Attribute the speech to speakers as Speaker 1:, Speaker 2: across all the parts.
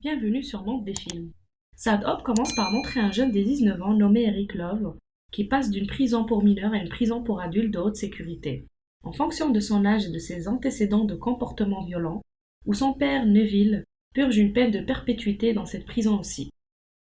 Speaker 1: Bienvenue sur Monde des films. Sad Hope commence par montrer un jeune de 19 ans nommé Eric Love qui passe d'une prison pour mineurs à une prison pour adultes de haute sécurité. En fonction de son âge et de ses antécédents de comportement violent, où son père, Neville, purge une peine de perpétuité dans cette prison aussi.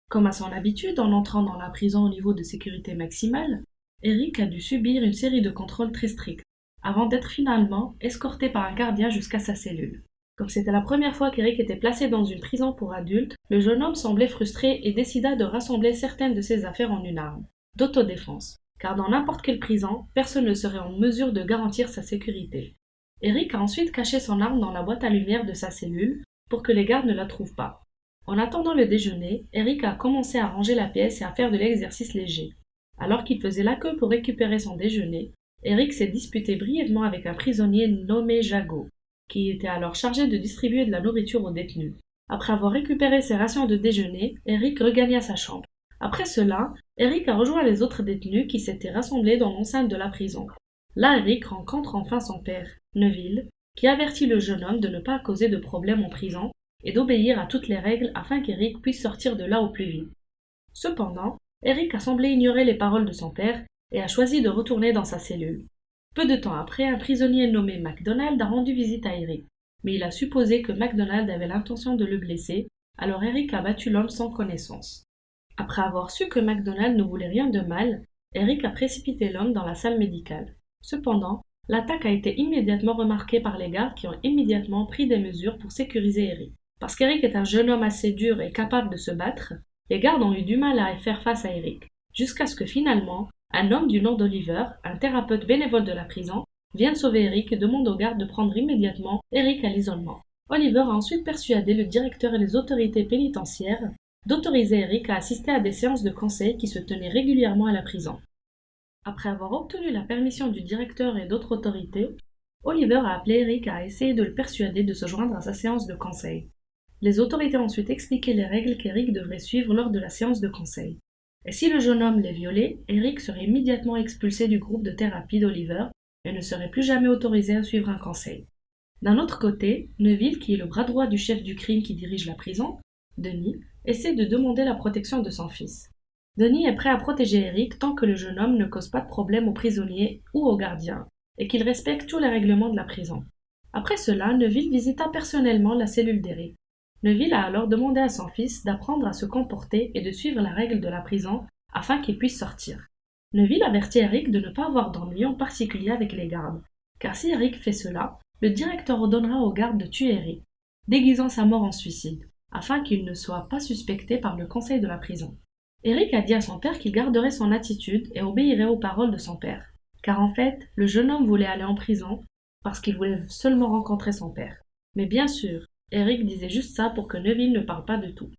Speaker 1: Comme à son habitude en entrant dans la prison au niveau de sécurité maximale, Eric a dû subir une série de contrôles très stricts, avant d'être finalement escorté par un gardien jusqu'à sa cellule. Comme c'était la première fois qu'Eric était placé dans une prison pour adultes, le jeune homme semblait frustré et décida de rassembler certaines de ses affaires en une arme, d'autodéfense, car dans n'importe quelle prison, personne ne serait en mesure de garantir sa sécurité. Eric a ensuite caché son arme dans la boîte à lumière de sa cellule pour que les gardes ne la trouvent pas. En attendant le déjeuner, Eric a commencé à ranger la pièce et à faire de l'exercice léger. Alors qu'il faisait la queue pour récupérer son déjeuner, Eric s'est disputé brièvement avec un prisonnier nommé Jago, qui était alors chargé de distribuer de la nourriture aux détenus. Après avoir récupéré ses rations de déjeuner, Eric regagna sa chambre. Après cela, Eric a rejoint les autres détenus qui s'étaient rassemblés dans l'enceinte de la prison. Là, Eric rencontre enfin son père, Neville, qui avertit le jeune homme de ne pas causer de problème en prison et d'obéir à toutes les règles afin qu'Eric puisse sortir de là au plus vite. Cependant, Eric a semblé ignorer les paroles de son père et a choisi de retourner dans sa cellule. Peu de temps après, un prisonnier nommé MacDonald a rendu visite à Eric, mais il a supposé que MacDonald avait l'intention de le blesser, alors Eric a battu l'homme sans connaissance. Après avoir su que MacDonald ne voulait rien de mal, Eric a précipité l'homme dans la salle médicale. Cependant, l'attaque a été immédiatement remarquée par les gardes qui ont immédiatement pris des mesures pour sécuriser Eric. Parce qu'Eric est un jeune homme assez dur et capable de se battre, les gardes ont eu du mal à faire face à Eric, jusqu'à ce que finalement, un homme du nom d'Oliver, un thérapeute bénévole de la prison, vienne sauver Eric et demande aux gardes de prendre immédiatement Eric à l'isolement. Oliver a ensuite persuadé le directeur et les autorités pénitentiaires d'autoriser Eric à assister à des séances de conseil qui se tenaient régulièrement à la prison. Après avoir obtenu la permission du directeur et d'autres autorités, Oliver a appelé Eric à essayer de le persuader de se joindre à sa séance de conseil. Les autorités ont ensuite expliqué les règles qu'Eric devrait suivre lors de la séance de conseil. Et si le jeune homme les violait, Eric serait immédiatement expulsé du groupe de thérapie d'Oliver et ne serait plus jamais autorisé à suivre un conseil. D'un autre côté, Neville, qui est le bras droit du chef du crime qui dirige la prison, Denis, essaie de demander la protection de son fils. Denis est prêt à protéger Eric tant que le jeune homme ne cause pas de problème aux prisonniers ou aux gardiens et qu'il respecte tous les règlements de la prison. Après cela, Neville visita personnellement la cellule d'Eric. Neville a alors demandé à son fils d'apprendre à se comporter et de suivre la règle de la prison afin qu'il puisse sortir. Neville avertit Eric de ne pas avoir d'ennui en particulier avec les gardes, car si Eric fait cela, le directeur ordonnera aux gardes de tuer Eric, déguisant sa mort en suicide, afin qu'il ne soit pas suspecté par le conseil de la prison. Eric a dit à son père qu'il garderait son attitude et obéirait aux paroles de son père, car en fait, le jeune homme voulait aller en prison parce qu'il voulait seulement rencontrer son père. Mais bien sûr, Eric disait juste ça pour que Neville ne parle pas de tout.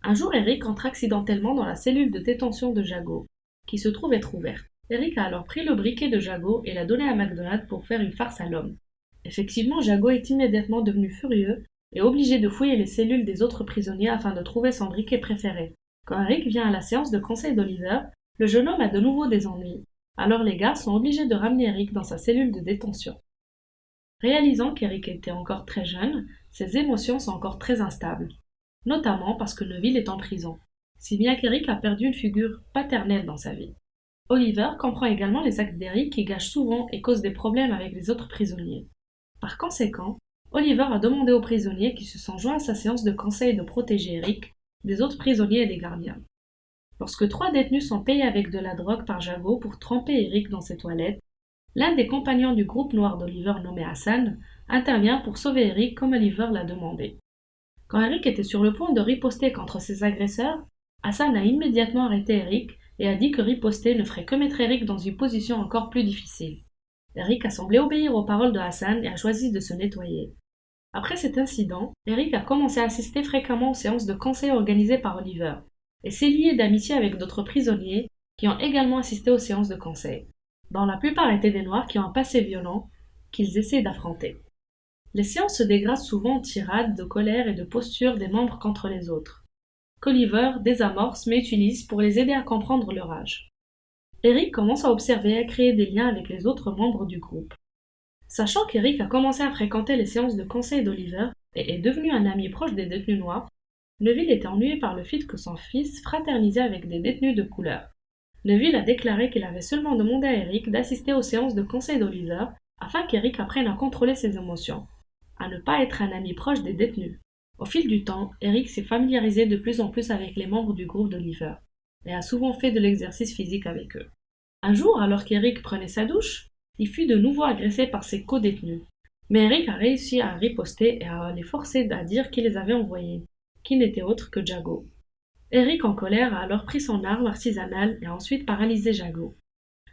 Speaker 1: Un jour, Eric entre accidentellement dans la cellule de détention de Jago, qui se trouve être ouverte. Eric a alors pris le briquet de Jago et l'a donné à MacDonald pour faire une farce à l'homme. Effectivement, Jago est immédiatement devenu furieux et obligé de fouiller les cellules des autres prisonniers afin de trouver son briquet préféré. Quand Eric vient à la séance de conseil d'Oliver, le jeune homme a de nouveau des ennuis. Alors les gardes sont obligés de ramener Eric dans sa cellule de détention. Réalisant qu'Eric était encore très jeune, ses émotions sont encore très instables, notamment parce que Neville est en prison, si bien qu'Eric a perdu une figure paternelle dans sa vie. Oliver comprend également les actes d'Eric qui gâchent souvent et causent des problèmes avec les autres prisonniers. Par conséquent, Oliver a demandé aux prisonniers qui se sont joints à sa séance de conseil de protéger Eric des autres prisonniers et des gardiens. Lorsque 3 détenus sont payés avec de la drogue par Jago pour tremper Eric dans ses toilettes, l'un des compagnons du groupe noir d'Oliver nommé Hassan intervient pour sauver Eric comme Oliver l'a demandé. Quand Eric était sur le point de riposter contre ses agresseurs, Hassan a immédiatement arrêté Eric et a dit que riposter ne ferait que mettre Eric dans une position encore plus difficile. Eric a semblé obéir aux paroles de Hassan et a choisi de se nettoyer. Après cet incident, Eric a commencé à assister fréquemment aux séances de conseil organisées par Oliver et s'est lié d'amitié avec d'autres prisonniers qui ont également assisté aux séances de conseil, dont la plupart étaient des Noirs qui ont un passé violent qu'ils essaient d'affronter. Les séances se dégradent souvent en tirades de colère et de posture des membres contre les autres, qu'Oliver désamorce mais utilise pour les aider à comprendre leur âge. Eric commence à observer et à créer des liens avec les autres membres du groupe. Sachant qu'Eric a commencé à fréquenter les séances de conseil d'Oliver et est devenu un ami proche des détenus noirs, Neville était ennuyé par le fait que son fils fraternisait avec des détenus de couleur. Neville a déclaré qu'il avait seulement demandé à Eric d'assister aux séances de conseil d'Oliver afin qu'Eric apprenne à contrôler ses émotions, à ne pas être un ami proche des détenus. Au fil du temps, Eric s'est familiarisé de plus en plus avec les membres du groupe d'Oliver et a souvent fait de l'exercice physique avec eux. Un jour, alors qu'Eric prenait sa douche, il fut de nouveau agressé par ses co-détenus. Mais Eric a réussi à riposter et à les forcer à dire qui les avait envoyés, qui n'était autre que Jago. Eric, en colère, a alors pris son arme artisanale et a ensuite paralysé Jago.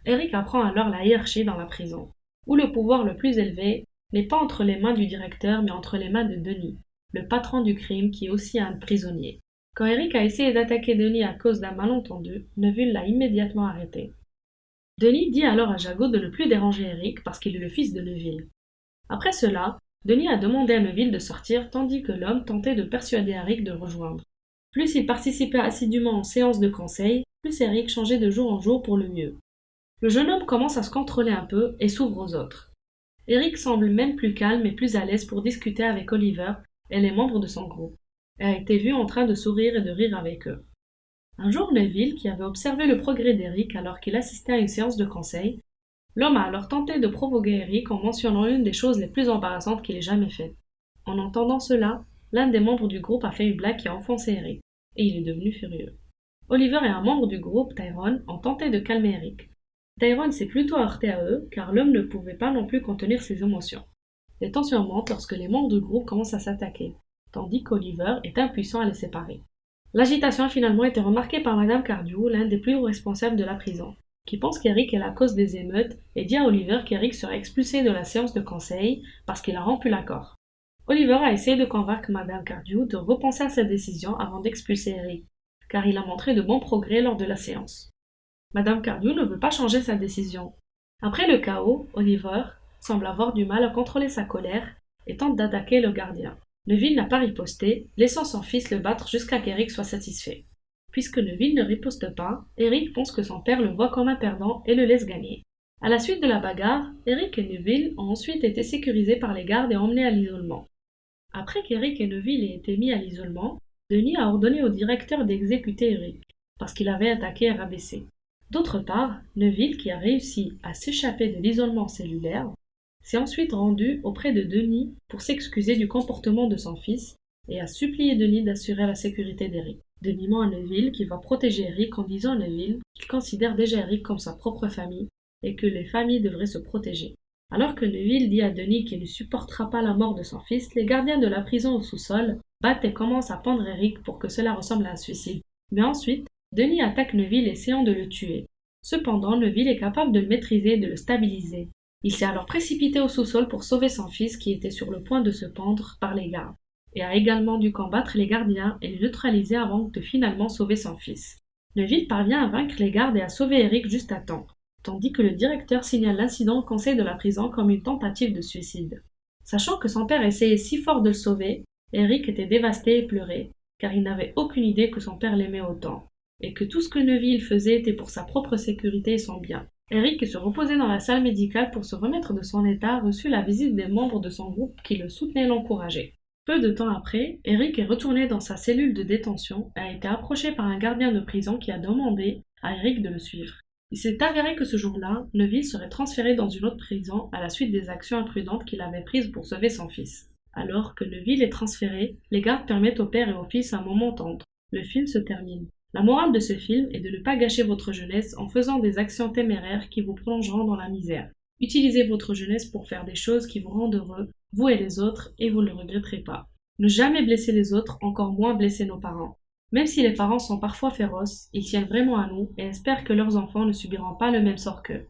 Speaker 1: Eric apprend alors la hiérarchie dans la prison, où le pouvoir le plus élevé n'est pas entre les mains du directeur mais entre les mains de Denis, le patron du crime qui est aussi un prisonnier. Quand Eric a essayé d'attaquer Denis à cause d'un malentendu, Neville l'a immédiatement arrêté. Denis dit alors à Jago de ne plus déranger Eric parce qu'il est le fils de Neville. Après cela, Denis a demandé à Neville de sortir tandis que l'homme tentait de persuader Eric de le rejoindre. Plus il participait assidûment aux séances de conseil, plus Eric changeait de jour en jour pour le mieux. Le jeune homme commence à se contrôler un peu et s'ouvre aux autres. Eric semble même plus calme et plus à l'aise pour discuter avec Oliver et les membres de son groupe, et a été vu en train de sourire et de rire avec eux. Un jour, Neville, qui avait observé le progrès d'Eric alors qu'il assistait à une séance de conseil, l'homme a alors tenté de provoquer Eric en mentionnant l'une des choses les plus embarrassantes qu'il ait jamais faites. En entendant cela, l'un des membres du groupe a fait une blague qui a enfoncé Eric, et il est devenu furieux. Oliver et un membre du groupe, Tyrone, ont tenté de calmer Eric. Tyrone s'est plutôt heurté à eux, car l'homme ne pouvait pas non plus contenir ses émotions. Les tensions montent lorsque les membres du groupe commencent à s'attaquer, tandis qu'Oliver est impuissant à les séparer. L'agitation a finalement été remarquée par Madame Cardew, l'un des plus hauts responsables de la prison, qui pense qu'Eric est la cause des émeutes et dit à Oliver qu'Eric sera expulsé de la séance de conseil parce qu'il a rompu l'accord. Oliver a essayé de convaincre Madame Cardew de repenser à sa décision avant d'expulser Eric, car il a montré de bons progrès lors de la séance. Madame Cardew ne veut pas changer sa décision. Après le chaos, Oliver semble avoir du mal à contrôler sa colère et tente d'attaquer le gardien. Neville n'a pas riposté, laissant son fils le battre jusqu'à qu'Eric soit satisfait. Puisque Neville ne riposte pas, Eric pense que son père le voit comme un perdant et le laisse gagner. À la suite de la bagarre, Eric et Neville ont ensuite été sécurisés par les gardes et emmenés à l'isolement. Après qu'Eric et Neville aient été mis à l'isolement, Denis a ordonné au directeur d'exécuter Eric, parce qu'il avait attaqué et rabaissé. D'autre part, Neville, qui a réussi à s'échapper de l'isolement cellulaire, s'est ensuite rendu auprès de Denis pour s'excuser du comportement de son fils et a supplié Denis d'assurer la sécurité d'Eric. Denis ment à Neville qu'il va protéger Eric en disant à Neville qu'il considère déjà Eric comme sa propre famille et que les familles devraient se protéger. Alors que Neville dit à Denis qu'il ne supportera pas la mort de son fils, les gardiens de la prison au sous-sol battent et commencent à pendre Eric pour que cela ressemble à un suicide. Mais ensuite, Denis attaque Neville essayant de le tuer. Cependant, Neville est capable de le maîtriser et de le stabiliser. Il s'est alors précipité au sous-sol pour sauver son fils qui était sur le point de se pendre par les gardes, et a également dû combattre les gardiens et les neutraliser avant de finalement sauver son fils. Neville parvient à vaincre les gardes et à sauver Eric juste à temps, tandis que le directeur signale l'incident au conseil de la prison comme une tentative de suicide. Sachant que son père essayait si fort de le sauver, Eric était dévasté et pleurait, car il n'avait aucune idée que son père l'aimait autant, et que tout ce que Neville faisait était pour sa propre sécurité et son bien. Eric, qui se reposait dans la salle médicale pour se remettre de son état, reçut la visite des membres de son groupe qui le soutenaient et l'encourageaient. Peu de temps après, Eric est retourné dans sa cellule de détention et a été approché par un gardien de prison qui a demandé à Eric de le suivre. Il s'est avéré que ce jour-là, Neville serait transféré dans une autre prison à la suite des actions imprudentes qu'il avait prises pour sauver son fils. Alors que Neville est transféré, les gardes permettent au père et au fils un moment tendre. Le film se termine. La morale de ce film est de ne pas gâcher votre jeunesse en faisant des actions téméraires qui vous plongeront dans la misère. Utilisez votre jeunesse pour faire des choses qui vous rendent heureux, vous et les autres, et vous ne le regretterez pas. Ne jamais blesser les autres, encore moins blesser nos parents. Même si les parents sont parfois féroces, ils tiennent vraiment à nous et espèrent que leurs enfants ne subiront pas le même sort qu'eux.